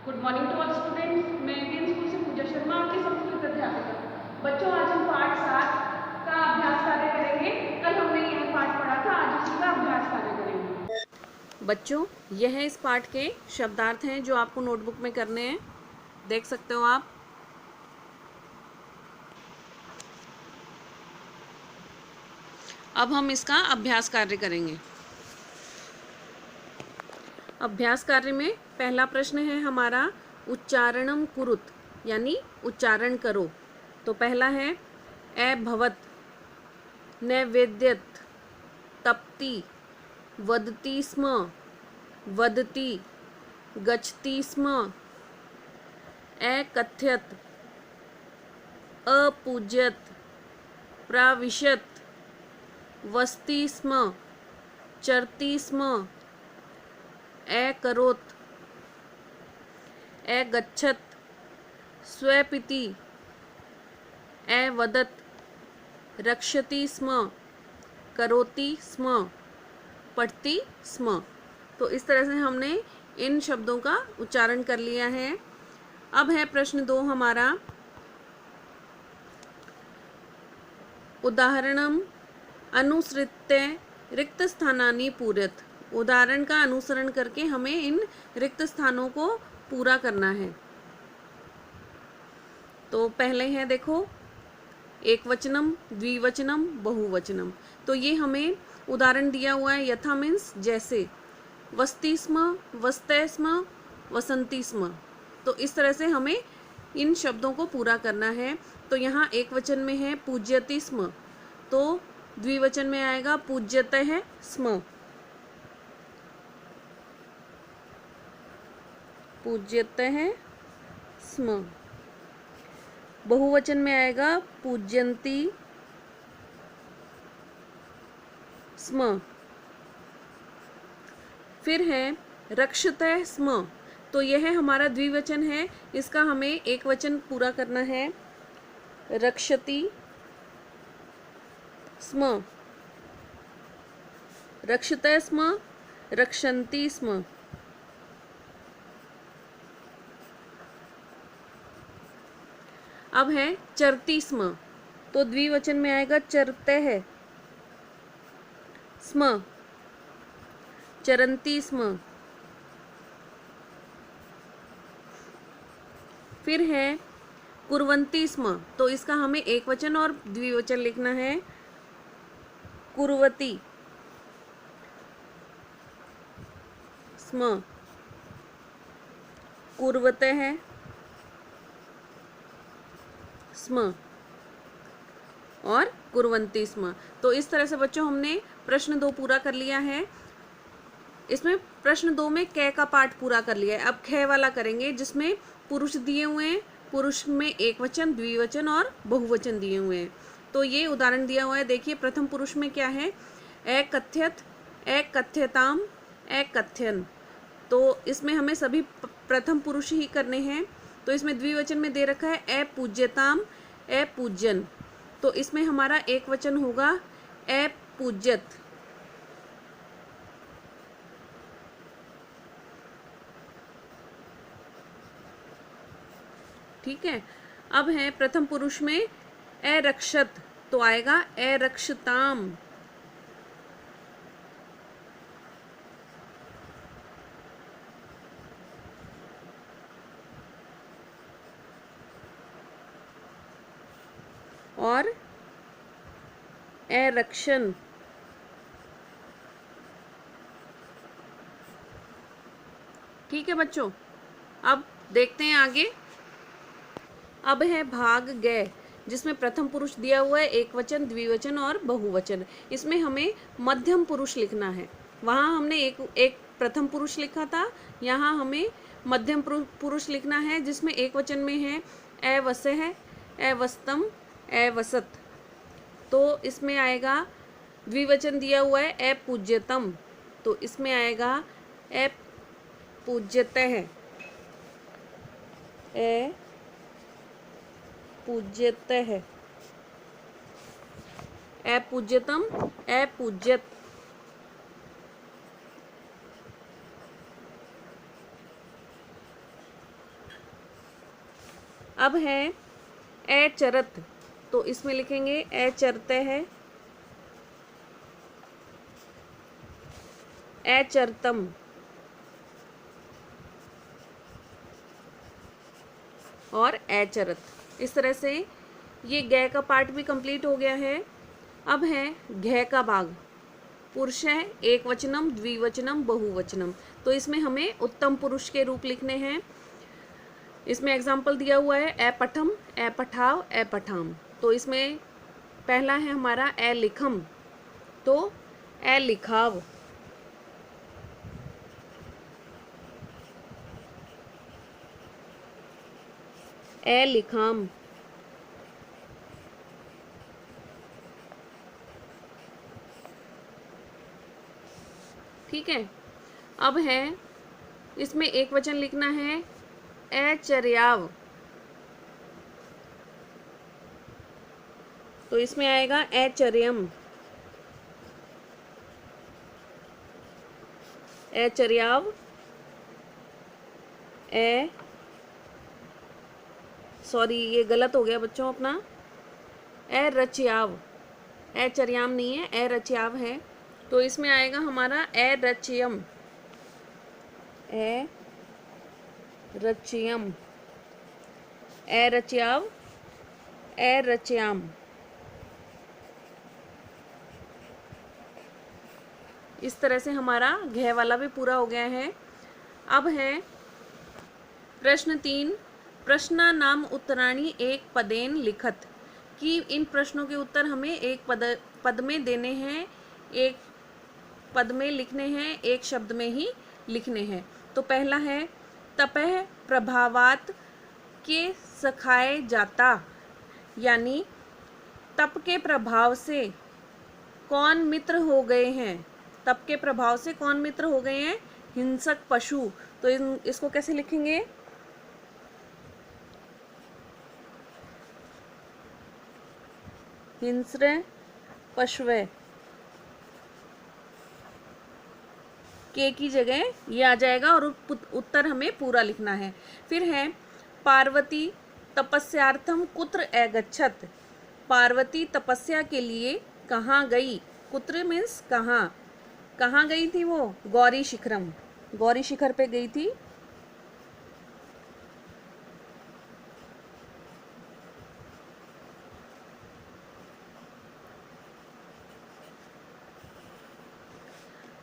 Good morning to all students. मैं Indian school से पूजा शर्मा आपकी संस्कृत अध्यापिका। बच्चों, आज हम पाठ 7 का अभ्यास कार्य करेंगे। कल हमने यह पाठ पढ़ा था, आज उसी का अभ्यास कार्य करेंगे। बच्चों, यह इस पाठ के शब्दार्थ हैं जो आपको नोटबुक में करने हैं। देख सकते हो आप। अब हम इसका अभ्यास कार्य करेंगे। अभ्यास कार्य में पहला प्रश्न है हमारा उच्चारणम कुरुत, यानी उच्चारण करो। तो पहला है अभवत, नैवेद्यत, तप्ति, वदति स्म, वदति, गच्छति स्म, अकथ्यत, अपूज्यत, प्राविशत, वसति स्म, चरति स्म, अकरोत्, अगच्छत्, स्वपिति, अवदत्, रक्षति स्म, करोति स्म, पठति स्म। तो इस तरह से हमने इन शब्दों का उच्चारण कर लिया है। अब है प्रश्न 2 हमारा उदाहरणम अनुसृत्य रिक्त स्थानानि पूरयत। उदाहरण का अनुसरण करके हमें इन रिक्त स्थानों को पूरा करना है। तो पहले है देखो एकवचनम, द्विवचनम, बहुवचनम। तो ये हमें उदाहरण दिया हुआ है यथा मीन्स जैसे, वसति स्म, वसते स्म, वसंती स्म। तो इस तरह से हमें इन शब्दों को पूरा करना है। तो यहाँ एक वचन में है पूज्यति स्म, तो द्विवचन में आएगा पूज्यतः स्म, पूज्यतः स्म। बहुवचन में आएगा पूज्यन्ति स्म। फिर है रक्षतः स्म, तो यह हमारा द्विवचन है, इसका हमें एक वचन पूरा करना है रक्षति स्म, रक्षतः स्म, रक्षन्ति स्म। अब है चरति स्म, तो द्विवचन में आएगा चरतः स्म, चरन्ति स्म। फिर है कुर्वन्ति स्म, तो इसका हमें एक वचन और द्विवचन लिखना है कुर्वति स्म, कुर्वतः स्म और कुर्वन्ति स्म। तो इस तरह से बच्चों हमने प्रश्न 2 पूरा कर लिया है। इसमें प्रश्न 2 में कै का पार्ट पूरा कर लिया है। अब ख वाला करेंगे जिसमें पुरुष दिए हुए हैं, पुरुष में एक वचन, द्विवचन और बहुवचन दिए हुए हैं। तो ये उदाहरण दिया हुआ है, देखिए प्रथम पुरुष में क्या है, अकथ्यत, अकथ्यताम, अकथ्यन। तो इसमें हमें सभी प्रथम पुरुष ही करने हैं। तो इसमें द्विवचन में दे रखा है अपूज्यताम, अपूज्यन। तो इसमें हमारा एक वचन होगा अपूज्यत। ठीक है। अब है प्रथम पुरुष में अरक्षत, तो आएगा अरक्षताम। और अरक्षण। ठीक है बच्चों, अब देखते हैं आगे। अब है भाग गए, जिसमें प्रथम पुरुष दिया हुआ है एक वचन, द्विवचन और बहुवचन। इसमें हमें मध्यम पुरुष लिखना है। वहाँ हमने एक प्रथम पुरुष लिखा था, यहाँ हमें मध्यम पुरुष लिखना है, जिसमें एक वचन में है अवसह, अवस्तम, अवसत। तो इसमें आएगा द्विवचन दिया हुआ है अपूज्यतम, तो इसमें आएगा अपूज्यतः, पूज्यतः, अपूज्यतम, अपूज्यत। अब है अचरत, तो इसमें लिखेंगे अचरते है, अचरतम, और अचरत। इस तरह से ये गै का पार्ट भी कंप्लीट हो गया है। अब है घै का भाग। पुरुष है एक वचनम, द्विवचनम, बहुवचनम। तो इसमें हमें उत्तम पुरुष के रूप लिखने हैं। इसमें एग्जाम्पल दिया हुआ है ए पठम, ए पठाव, ए पठाम। तो इसमें पहला है हमारा ए लिखम, तो ए लिखाव, ए लिखाम, ठीक है। अब है इसमें एक वचन लिखना है अचर्याव, तो इसमें आएगा अचर्यम, अचर्याव, सॉरी ये गलत हो गया बच्चों अपना, अरच्याव, अचर्याम नहीं है, अरच्याव है। तो इसमें आएगा हमारा अरच्यम, अरच्यम, अरच्याव, अरच्याम। इस तरह से हमारा घ वाला भी पूरा हो गया है। अब है प्रश्न 3, प्रश्न नाम उत्तराणी एक पदेन लिखत, कि इन प्रश्नों के उत्तर हमें एक पद में देने हैं, एक पद में लिखने हैं, एक शब्द में ही लिखने हैं। तो पहला है तपह प्रभावात के सखाए जाता, यानी तप के प्रभाव से कौन मित्र हो गए हैं, तप के प्रभाव से कौन मित्र हो गए हैं, हिंसक पशु। तो इसको कैसे लिखेंगे, हिंस्र पशवे, के की जगह ये आ जाएगा और उत्तर हमें पूरा लिखना है। फिर है पार्वती तपस्यार्थम कुत्र अगच्छत, पार्वती तपस्या के लिए कहाँ गई, कुत्र मीन्स कहाँ, कहाँ गई थी वो, गौरी शिखरम, गौरी शिखर पे गई थी।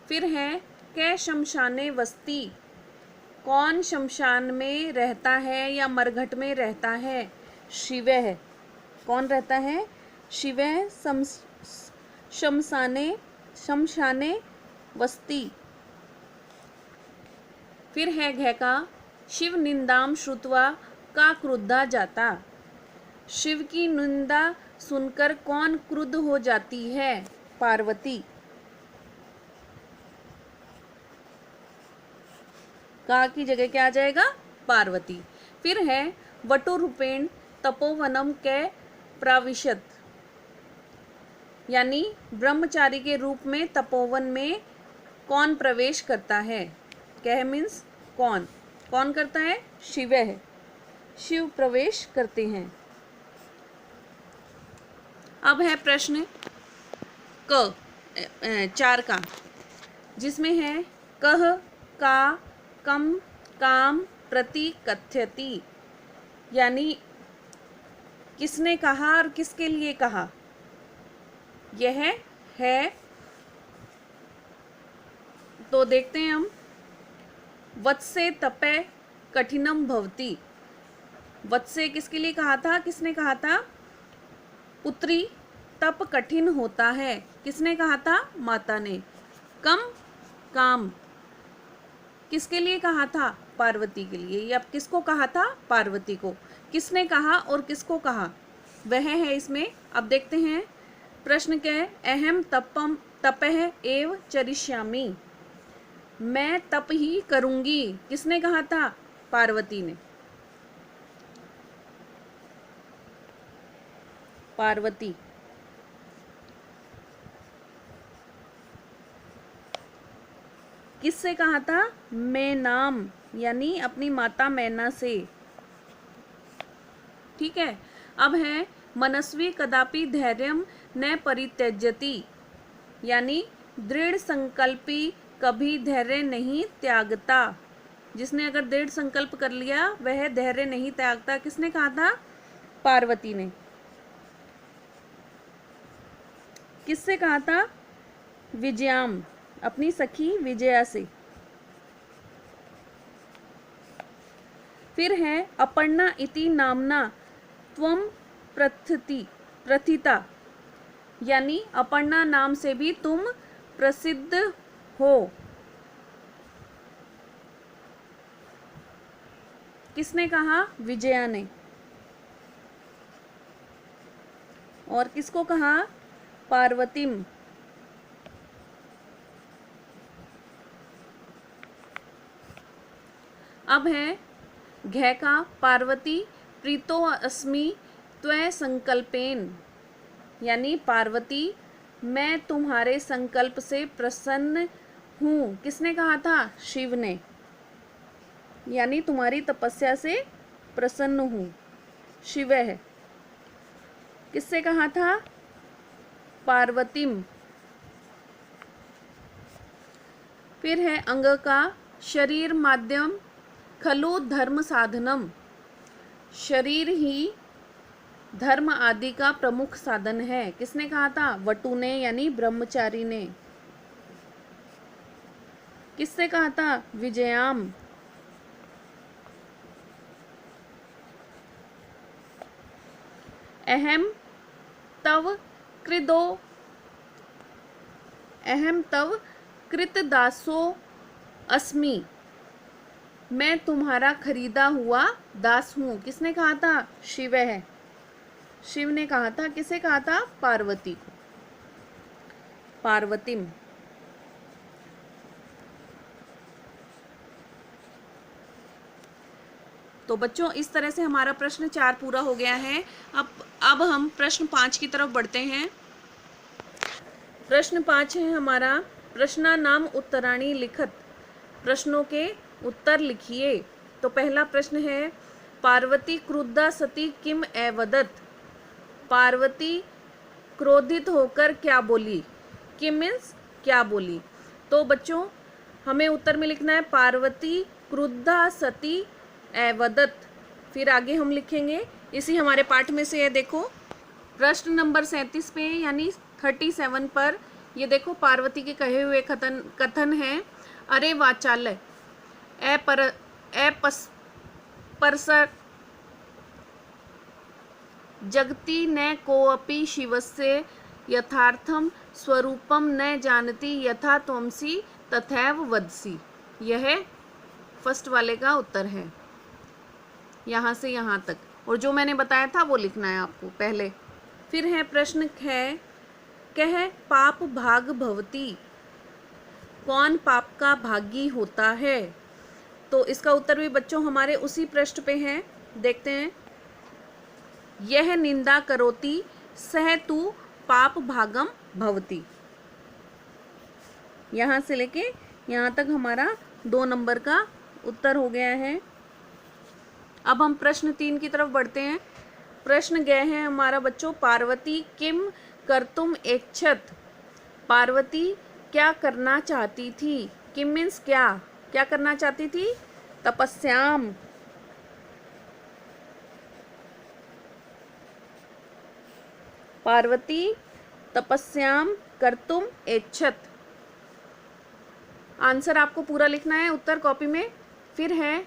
फिर है कै शमशाने वस्ती, कौन शमशान में रहता है या मरघट में रहता है, शिवः, कौन रहता है, शिवः शमशाने, शमशाने वस्ती। फिर है घ का शिव निंदाम श्रुत्वा का क्रुद्धा जाता, शिव की निंदा सुनकर कौन क्रुद्ध हो जाती है, पार्वती। का की जगह क्या आ जाएगा, पार्वती। फिर है वटु रूपेण तपोवनम के प्राविशत, यानी ब्रह्मचारी के रूप में तपोवन में कौन प्रवेश करता है, कह मीन्स कौन, कौन करता है, शिव है, शिव प्रवेश करते हैं। अब है प्रश्न क 4 का, जिसमें है कह, का, कम, काम, प्रति, कथ्यति, यानी किसने कहा और किसके लिए कहा, यह है। तो देखते हैं हम, वत्से तपे कठिनम भवति, वत्से किसके लिए कहा था, किसने कहा था, पुत्री तप कठिन होता है, किसने कहा था, माता ने। कम, काम, किसके लिए कहा था, पार्वती के लिए, या किसको कहा था, पार्वती को। किसने कहा और किसको कहा, वह है इसमें। अब देखते हैं प्रश्न के, अहम तपह एव चरिष्यामि, मैं तप ही करूंगी, किसने कहा था, पार्वती ने, पार्वती। किससे कहा था, मैनाम, यानी अपनी माता मैना से। ठीक है। अब है मनस्वी कदापि धैर्यम न परित्यजति, यानी दृढ़ संकल्पी कभी धैर्य नहीं त्यागता। जिसने अगर दृढ़ संकल्प कर लिया वह धैर्य नहीं त्यागता। किसने कहा था? पार्वती ने। किससे कहा था? विजयाम, अपनी सखी विजया से। फिर है अपर्णा इति नामना त्वम प्रथिता, यानी अपर्णा नाम से भी तुम प्रसिद्ध हो। किसने कहा? विजया ने। और किसको कहा? पार्वतीम। अब है घ का पार्वती प्रीतो अस्मि त्वय संकल्पेन, यानी पार्वती मैं तुम्हारे संकल्प से प्रसन्न हूँ। किसने कहा था? शिव ने, यानी तुम्हारी तपस्या से प्रसन्न हूँ। शिव है। किससे कहा था? पार्वतीम। फिर है अंग का शरीर माध्यम खलु धर्म साधनम, शरीर ही धर्म आदि का प्रमुख साधन है। किसने कहा था? वटु ने, यानी ब्रह्मचारी ने। किससे कहा था? विजयाम। अहम तव कृतदासो अस्मि, मैं तुम्हारा खरीदा हुआ दास हूँ। किसने कहा था? शिव है। शिव ने कहा था। किसे कहा था? पार्वती को। पार्वतीम। तो बच्चों इस तरह से हमारा प्रश्न 4 पूरा हो गया है। अब हम प्रश्न 5 की तरफ बढ़ते हैं। प्रश्न 5 है हमारा प्रश्ना नाम उत्तराणी लिखत, प्रश्नों के उत्तर लिखिए। तो पहला प्रश्न है पार्वती क्रुद्धा सती किम एवदत, पार्वती क्रोधित होकर क्या बोली? किम मीन्स क्या बोली। तो बच्चों हमें उत्तर में लिखना है पार्वती क्रुद्धा सती एवदत। फिर आगे हम लिखेंगे इसी हमारे पाठ में से। ये देखो प्रश्न नंबर 37 पे यानी 37 पर ये देखो पार्वती के कहे हुए कथन है। अरे वाचाल्य परसर जगति न कोऽपि शिवस्य यथार्थम स्वरूपम न जानति यथा त्वमसि तथैव वदसि। यह फर्स्ट वाले का उत्तर है, यहाँ से यहाँ तक। और जो मैंने बताया था वो लिखना है आपको पहले। फिर है प्रश्न है कह पाप भाग भवती, कौन पाप का भागी होता है? तो इसका उत्तर भी बच्चों हमारे उसी पृष्ठ पे है, देखते हैं। यह निंदा करोति सह तू पाप भागम भवती। यहाँ से लेके यहाँ तक हमारा 2 नंबर का उत्तर हो गया है। अब हम प्रश्न 3 की तरफ बढ़ते हैं। प्रश्न गए हैं हमारा बच्चों पार्वती किम कर्तुम इच्छत, पार्वती क्या करना चाहती थी? किम मीन्स क्या, क्या करना चाहती थी? तपस्याम। पार्वती तपस्याम कर्तुम इच्छत। आंसर आपको पूरा लिखना है उत्तर कॉपी में। फिर है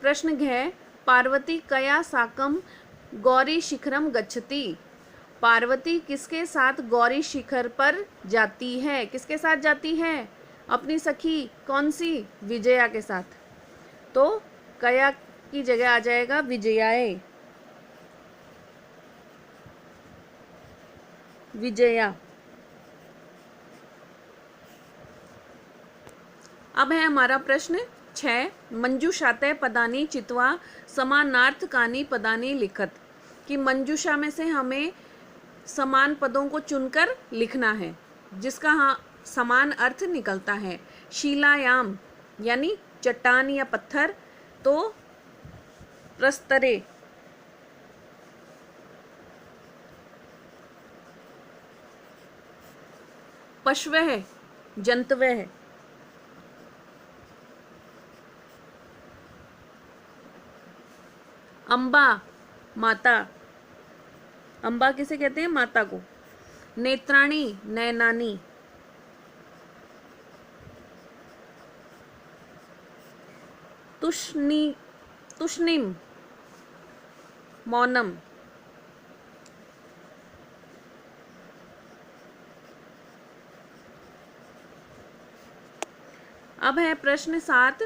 प्रश्न घ पार्वती कया साकम गौरी शिखरम गच्छति, पार्वती किसके साथ गौरी शिखर पर जाती है? किसके साथ जाती है? अपनी सखी कौन सी? विजया के साथ। तो कया की जगह आ जाएगा विजयाए, विजया। अब है हमारा प्रश्न 6 मंजूषाते पदानी चित्वा समानार्थकानी पदानी लिखत, कि मंजूषा में से हमें समान पदों को चुनकर लिखना है जिसका समान अर्थ निकलता है। शीलायाम यानी चट्टान या पत्थर, तो प्रस्तरे पश्वः जंतवः। अम्बा माता, अम्बा किसे कहते हैं? माता को। नेत्राणी नयनानी। तुष्णिम मौनम। अब है प्रश्न 7।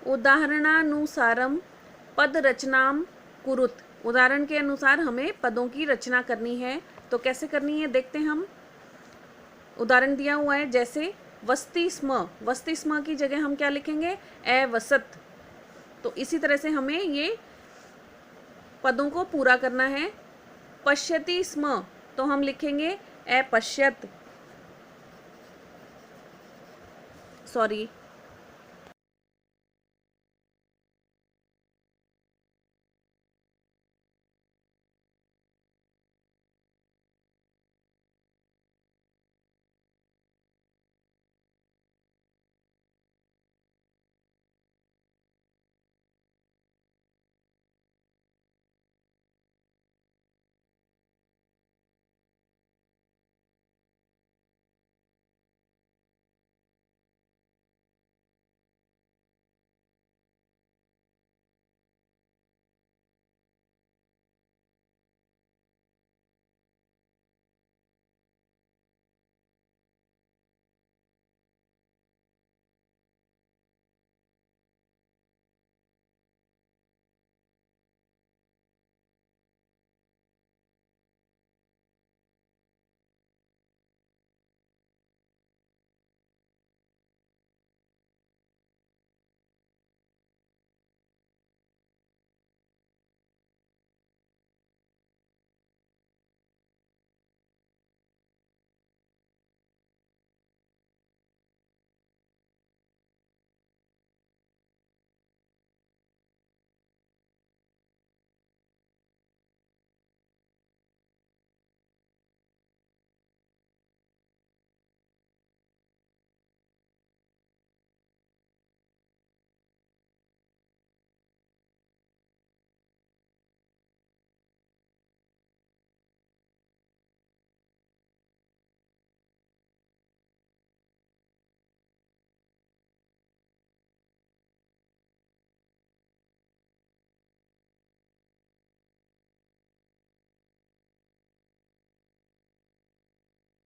उदाहरणानुसारम पद रचनाम कुरुत। उदाहरण के अनुसार हमें पदों की रचना करनी है। तो कैसे करनी है देखते हैं हम। उदाहरण दिया हुआ है जैसे वस्ति स्म, वस्ति स्म की जगह हम क्या लिखेंगे? अवसत। तो इसी तरह से हमें ये पदों को पूरा करना है। पश्यति स्म तो हम लिखेंगे अपश्यत, सॉरी